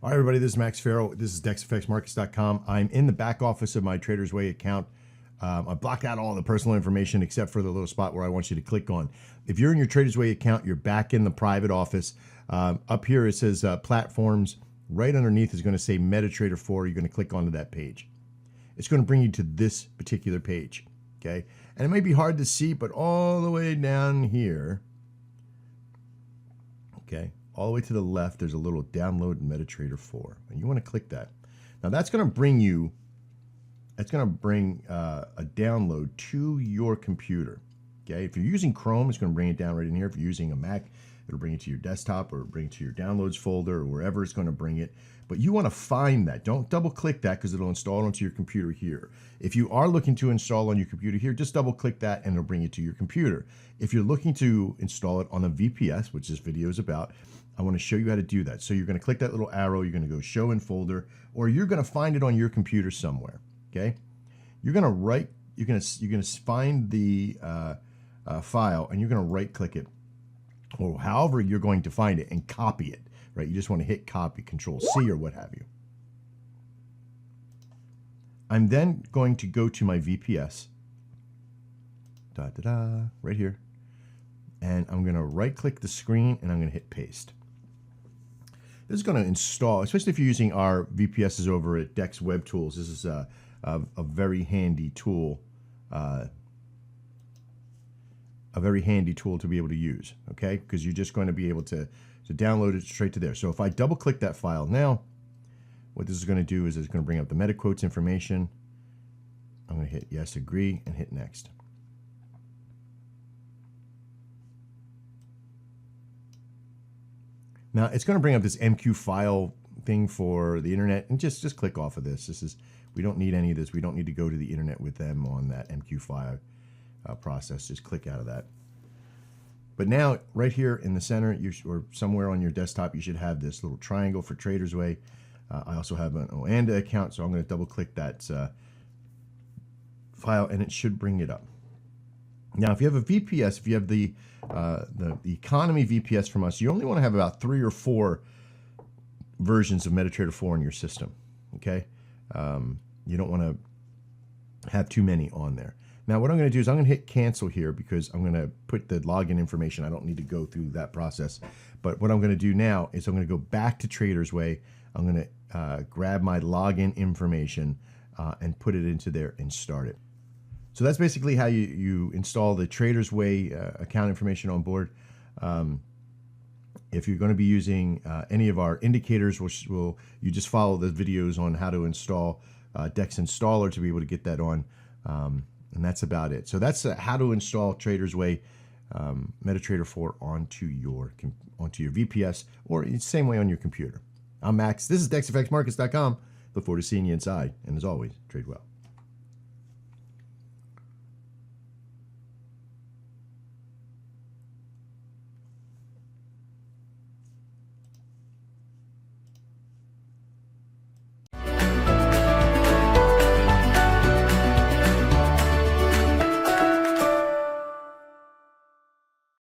All right, everybody, this is Max Farrell. This is DexFxMarkets.com. I'm in the back office of my tradersway account. I blocked out all the personal information except for the little spot where I want you to click on. If you're in your tradersway account, you're back in the private office. Up here it says platforms. Right underneath is going to say MetaTrader 4. You're going to click onto that page. It's going to bring you to this particular page. Okay, and it may be hard to see, but all the way down here, okay, all the way to the left, there's a little download MetaTrader 4, and you want to click that. Now that's going to bring you, that's going to bring a download to your computer. Okay, if you're using Chrome, it's going to bring it down right in here. If you're using a Mac, it'll bring it to your desktop or bring it to your downloads folder or wherever it's going to bring it. But you want to find that. Don't double click that because it'll install it onto your computer here. If you are looking to install on your computer here, just double click that and it'll bring it to your computer. If you're looking to install it on a VPS, which this video is about, I want to show you how to do that. So you're going to click that little arrow, you're going to go show in folder, or you're going to find it on your computer somewhere. Okay, you're going to right, you're going to find the file and you're going to right click it, or however you're going to find it, and copy it. Right, you just want to hit copy, Control C or what have you. I'm then going to go to my VPS, right here, and I'm going to right click the screen and I'm going to hit paste. This is going to install, especially if you're using our VPSs over at Dex Web Tools. This is a very handy tool. A very handy tool to be able to use, okay? Because you're just going to be able to download it straight to there. So if I double click that file now, what this is going to do is it's going to bring up the meta quotes information. I'm going to hit yes, agree, and hit next. Now it's going to bring up this MQ file thing for the internet, and just click off of this. This is, we don't need any of this. We don't need to go to the internet with them on that MQ file process. Just click out of that. But now, right here in the center, or somewhere on your desktop, you should have this little triangle for tradersway. I also have an Oanda account, so I'm going to double click that file, and it should bring it up. Now, if you have a VPS, if you have the economy VPS from us, you only want to have about 3 or 4 versions of MetaTrader 4 in your system. Okay, you don't want to have too many on there. Now what I'm going to do is I'm going to hit cancel here because I'm going to put the login information. I don't need to go through that process. But what I'm going to do now is I'm going to go back to tradersway. I'm going to grab my login information and put it into there and start it. So that's basically how you install the tradersway account information on board. If you're going to be using any of our indicators, you just follow the videos on how to install Dex Installer to be able to get that on. And that's about it. So that's how to install tradersway MetaTrader 4 onto your VPS, or the same way on your computer. I'm Max. This is DexFxMarkets.com. Look forward to seeing you inside. And as always, trade well.